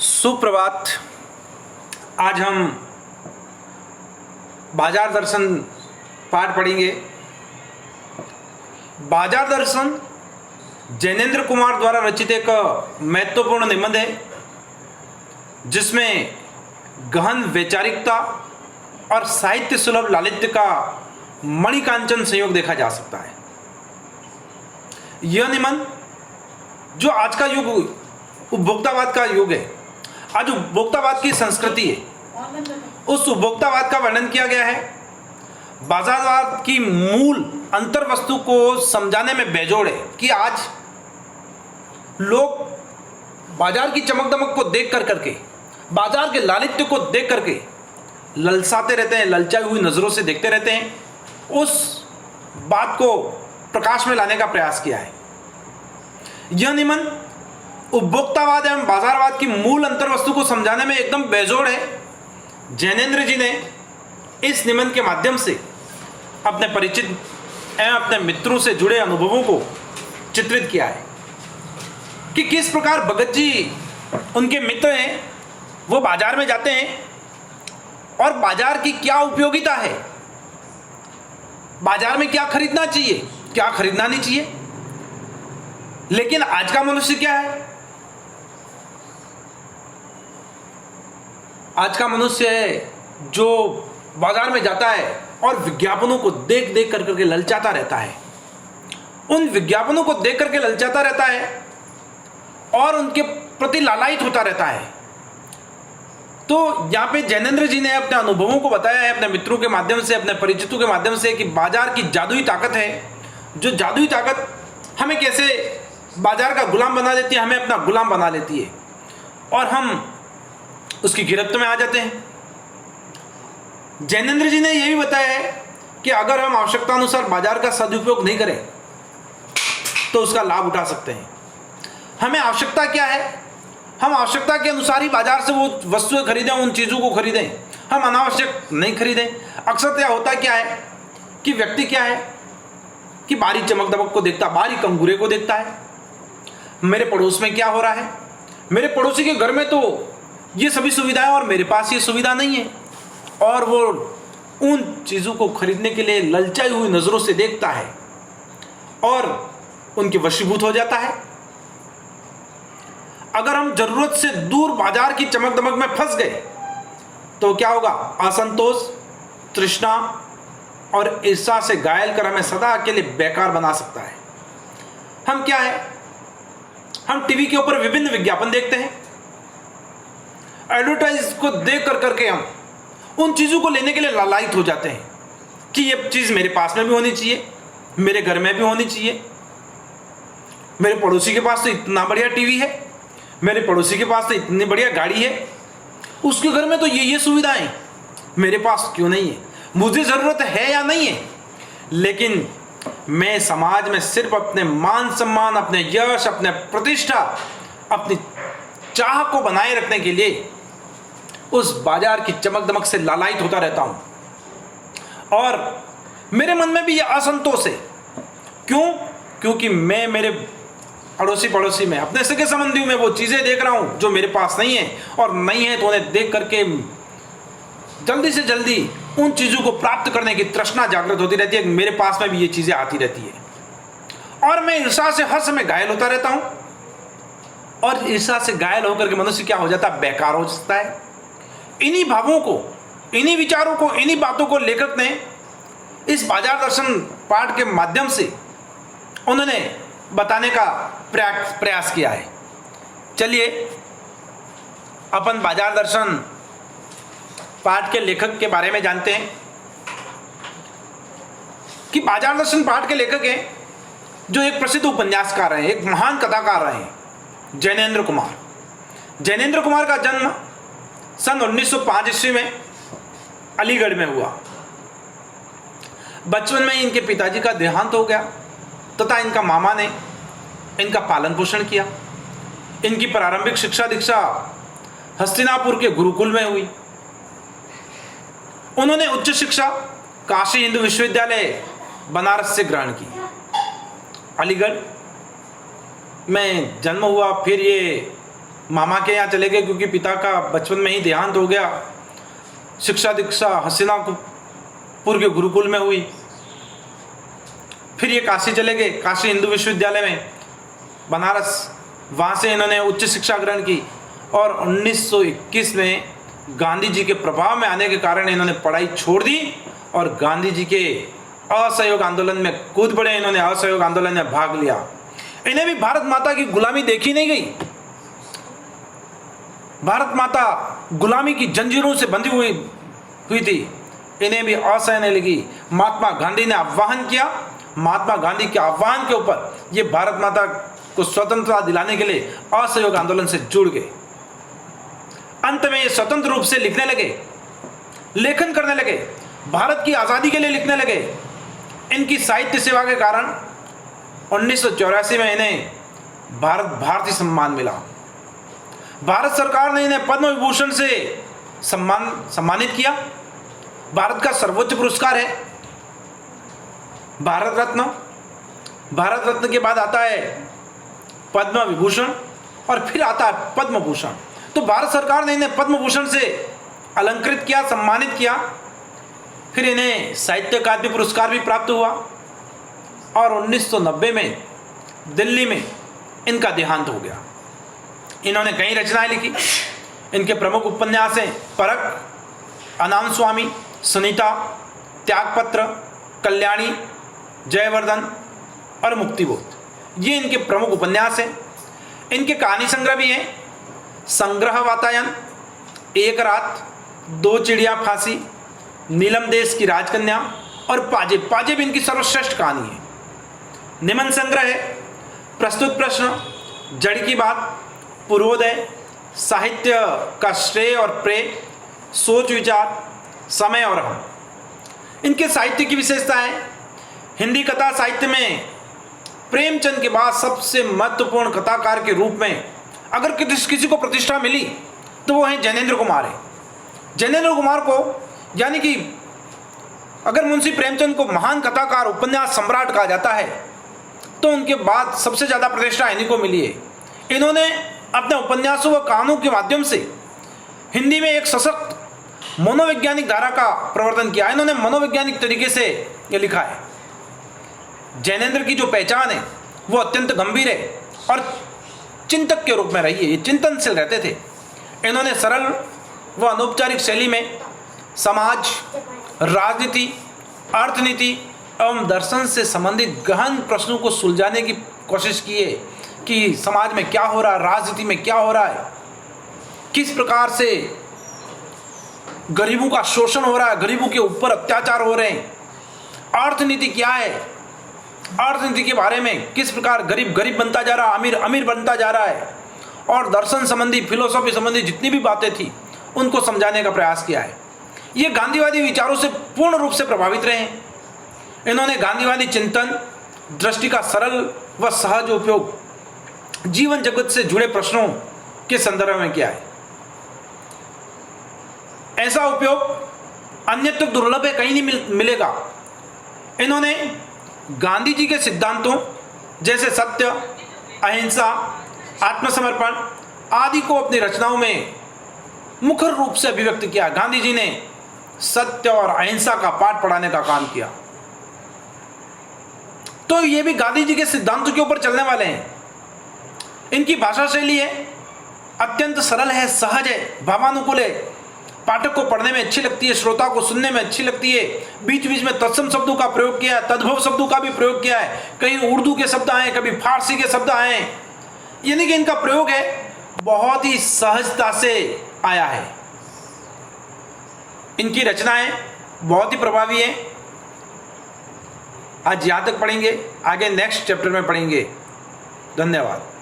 सुप्रभात। आज हम बाजार दर्शन पाठ पढ़ेंगे। बाजार दर्शन जैनेन्द्र कुमार द्वारा रचित एक महत्वपूर्ण निबंध है, जिसमें गहन वैचारिकता और साहित्य सुलभ लालित्य का मणिकांचन संयोग देखा जा सकता है। यह निबंध जो आज का युग उपभोक्तावाद का युग है, आज उपभोक्तावाद की संस्कृति है, उस उपभोक्तावाद का वर्णन किया गया है। बाजारवाद की मूल अंतर वस्तु को समझाने में बेजोड़ है कि आज लोग बाजार की चमक दमक को देख करके, बाजार के लालित्य को देख करके ललसाते रहते हैं, ललचाई हुई नजरों से देखते रहते हैं। उस बात को प्रकाश में लाने का प्रयास किया है। यह निबंध उपभोक्तावाद एवं बाजारवाद की मूल अंतर वस्तु को समझाने में एकदम बेजोड़ है। जैनेन्द्र जी ने इस निबंध के माध्यम से अपने परिचित एवं अपने मित्रों से जुड़े अनुभवों को चित्रित किया है कि किस प्रकार भगत जी, उनके मित्र हैं, वो बाजार में जाते हैं और बाजार की क्या उपयोगिता है, बाजार में क्या खरीदना चाहिए, क्या खरीदना नहीं चाहिए। लेकिन आज का मनुष्य क्या है? आज का मनुष्य है जो बाजार में जाता है और विज्ञापनों को देख देख करके ललचाता रहता है, उन विज्ञापनों को देख करके ललचाता रहता है और उनके प्रति लालायित होता रहता है। तो यहाँ पे जैनेन्द्र जी ने अपने अनुभवों को बताया है, अपने मित्रों के माध्यम से, अपने परिचितों के माध्यम से, कि बाजार की जादुई ताकत है, जो जादुई ताकत हमें कैसे बाजार का गुलाम बना देती है, हमें अपना गुलाम बना लेती है और हम उसकी गिरफ्त में आ जाते हैं। जैनेन्द्र जी ने यह भी बताया है कि अगर हम आवश्यकता अनुसार बाजार का सदुपयोग नहीं करें तो उसका लाभ उठा सकते हैं। हमें आवश्यकता क्या है, हम आवश्यकता के अनुसार ही बाजार से वो वस्तुएं खरीदें, उन चीज़ों को खरीदें, हम अनावश्यक नहीं खरीदें। अक्सर क्या होता क्या है कि व्यक्ति क्या है कि बाहरी चमक दमक को देखता, बाहरी कंगूरे को देखता है। मेरे पड़ोस में क्या हो रहा है, मेरे पड़ोसी के घर में तो ये सभी सुविधाएं और मेरे पास ये सुविधा नहीं है, और वो उन चीज़ों को खरीदने के लिए ललचाई हुई नज़रों से देखता है और उनके वशीभूत हो जाता है। अगर हम जरूरत से दूर बाजार की चमक दमक में फंस गए तो क्या होगा? असंतोष, तृष्णा और ईर्ष्या से घायल कर हमें सदा के लिए बेकार बना सकता है। हम क्या है, हम टीवी के ऊपर विभिन्न विज्ञापन देखते हैं, एडवर्टाइज को देख करके हम उन चीज़ों को लेने के लिए लालायित हो जाते हैं कि ये चीज़ मेरे पास में भी होनी चाहिए, मेरे घर में भी होनी चाहिए। मेरे पड़ोसी के पास तो इतना बढ़िया टीवी है, मेरे पड़ोसी के पास तो इतनी बढ़िया गाड़ी है, उसके घर में तो ये सुविधाएं, मेरे पास क्यों नहीं है? मुझे ज़रूरत है या नहीं है? लेकिन मैं समाज में सिर्फ अपने मान सम्मान, अपने यश, अपने प्रतिष्ठा, अपनी चाह को बनाए रखने के लिए उस बाजार की चमक दमक से लालायित होता रहता हूं और मेरे मन में भी यह असंतोष है। क्यों? क्योंकि मैं मेरे पड़ोसी में, अपने सगे संबंधियों में वो चीजें देख रहा हूं जो मेरे पास नहीं है, और नहीं है तो उन्हें देख करके जल्दी से जल्दी उन चीजों को प्राप्त करने की तृष्णा जागृत होती रहती है। मेरे पास में भी ये चीजें आती रहती है और मैं ईर्ष्या से हर समय घायल होता रहता हूं, और ईर्ष्या से घायल होकर के मनुष्य क्या हो जाता है? बेकार हो जाता है। इन्हीं भावों को, इन्हीं विचारों को, इन्हीं बातों को लेखक ने इस बाजार दर्शन पाठ के माध्यम से उन्होंने बताने का प्रयास किया है। चलिए अपन बाजार दर्शन पाठ के लेखक के बारे में जानते हैं कि बाजार दर्शन पाठ के लेखक हैं जो एक प्रसिद्ध उपन्यासकार हैं, एक महान कथाकार रहे हैं, जैनेन्द्र कुमार। जैनेन्द्र कुमार का जन्म सन 1905 ईस्वी में अलीगढ़ में हुआ। बचपन में इनके पिताजी का देहांत हो गया तथा इनका मामा ने इनका पालन पोषण किया। इनकी प्रारंभिक शिक्षा दीक्षा हस्तिनापुर के गुरुकुल में हुई। उन्होंने उच्च शिक्षा काशी हिंदू विश्वविद्यालय बनारस से ग्रहण की। अलीगढ़ में जन्म हुआ, फिर ये मामा के यहाँ चले गए क्योंकि पिता का बचपन में ही देहांत हो गया। शिक्षा दीक्षा हस्तिनापुर के गुरुकुल में हुई। फिर ये काशी चले गए, काशी हिंदू विश्वविद्यालय में बनारस, वहाँ से इन्होंने उच्च शिक्षा ग्रहण की और 1921 में गांधी जी के प्रभाव में आने के कारण इन्होंने पढ़ाई छोड़ दी और गांधी जी के असहयोग आंदोलन में कूद पड़े। इन्होंने असहयोग आंदोलन में भाग लिया। इन्हें भी भारत माता की गुलामी देखी नहीं गई। भारत माता गुलामी की जंजीरों से बंधी हुई थी, इन्हें भी असहने लगी। महात्मा गांधी ने आह्वान किया, महात्मा गांधी के आह्वान के ऊपर ये भारत माता को स्वतंत्रता दिलाने के लिए असहयोग आंदोलन से जुड़ गए। अंत में ये स्वतंत्र रूप से लिखने लगे, लेखन करने लगे, भारत की आजादी के लिए लिखने लगे। इनकी साहित्य सेवा के कारण 1984 में इन्हें भारतीय सम्मान मिला। भारत सरकार ने इन्हें पद्म विभूषण से सम्मानित किया। भारत का सर्वोच्च पुरस्कार है भारत रत्न। भारत रत्न के बाद आता है पद्म विभूषण और फिर आता है पद्म भूषण। तो भारत सरकार ने इन्हें पद्म भूषण से अलंकृत किया, सम्मानित किया। फिर इन्हें साहित्य अकादमी पुरस्कार भी प्राप्त हुआ और 1990 में दिल्ली में इनका देहांत हो गया। इन्होंने कई रचनाएं लिखी। इनके प्रमुख उपन्यास हैं परख, अनाम स्वामी, सुनीता, त्यागपत्र, कल्याणी, जयवर्धन और मुक्तिबोध। ये इनके प्रमुख उपन्यास हैं। इनके कहानी संग्रह भी हैं, संग्रह वातायन, एक रात, दो चिड़िया फांसी, नीलम देश की राजकन्या और पाजेब। पाजेब इनकी सर्वश्रेष्ठ कहानी है। निबंध संग्रह है प्रस्तुत प्रश्न, जड़ की बात, पूर्वोदय, साहित्य का श्रेय और प्रेय, सोच विचार, समय और हम। इनके साहित्य की विशेषताएं, हिंदी कथा साहित्य में प्रेमचंद के बाद सबसे महत्वपूर्ण कथाकार के रूप में अगर किसी को प्रतिष्ठा मिली तो वो है जैनेंद्र कुमार है। जैनेंद्र कुमार को, यानी कि अगर मुंशी प्रेमचंद को महान कथाकार, उपन्यास सम्राट कहा जाता है तो उनके बाद सबसे ज़्यादा प्रतिष्ठा इन्हीं को मिली है। इन्होंने अपने उपन्यासों व कहानियों के माध्यम से हिंदी में एक सशक्त मनोवैज्ञानिक धारा का प्रवर्तन किया। इन्होंने मनोवैज्ञानिक तरीके से ये लिखा है। जैनेंद्र की जो पहचान है वो अत्यंत गंभीर है और चिंतक के रूप में रही है। ये चिंतनशील रहते थे। इन्होंने सरल व अनौपचारिक शैली में समाज, राजनीति, अर्थनीति एवं दर्शन से संबंधित गहन प्रश्नों को सुलझाने की कोशिश की है कि समाज में क्या हो रहा है, राजनीति में क्या हो रहा है, किस प्रकार से गरीबों का शोषण हो रहा है, गरीबों के ऊपर अत्याचार हो रहे हैं, अर्थनीति क्या है, अर्थनीति के बारे में किस प्रकार गरीब गरीब बनता जा रहा है, अमीर अमीर बनता जा रहा है, और दर्शन संबंधी, फिलोसॉफी संबंधी जितनी भी बातें थी उनको समझाने का प्रयास किया है। ये गांधीवादी विचारों से पूर्ण रूप से प्रभावित रहे हैं। इन्होंने गांधीवादी चिंतन, दृष्टि का सरल व सहज उपयोग जीवन जगत से जुड़े प्रश्नों के संदर्भ में किया है। ऐसा उपयोग अन्यत्र दुर्लभ है, कहीं नहीं मिलेगा। इन्होंने गांधी जी के सिद्धांतों जैसे सत्य, अहिंसा, आत्मसमर्पण आदि को अपनी रचनाओं में मुखर रूप से अभिव्यक्त किया। गांधी जी ने सत्य और अहिंसा का पाठ पढ़ाने का काम किया। तो ये भी गांधी जी के सिद्धांतों के ऊपर चलने वाले हैं। इनकी भाषा शैली है अत्यंत सरल है, सहज है, भावानुकूल है, पाठक को पढ़ने में अच्छी लगती है, श्रोता को सुनने में अच्छी लगती है। बीच बीच में तत्सम शब्दों का प्रयोग किया है, तद्भव शब्दों का भी प्रयोग किया है। कहीं उर्दू के शब्द आए, कभी फारसी के शब्द आए, यानी कि इनका प्रयोग है बहुत ही सहजता से आया है। इनकी रचनाएं बहुत ही प्रभावी हैं। आज यहाँ तक पढ़ेंगे, आगे नेक्स्ट चैप्टर में पढ़ेंगे। धन्यवाद।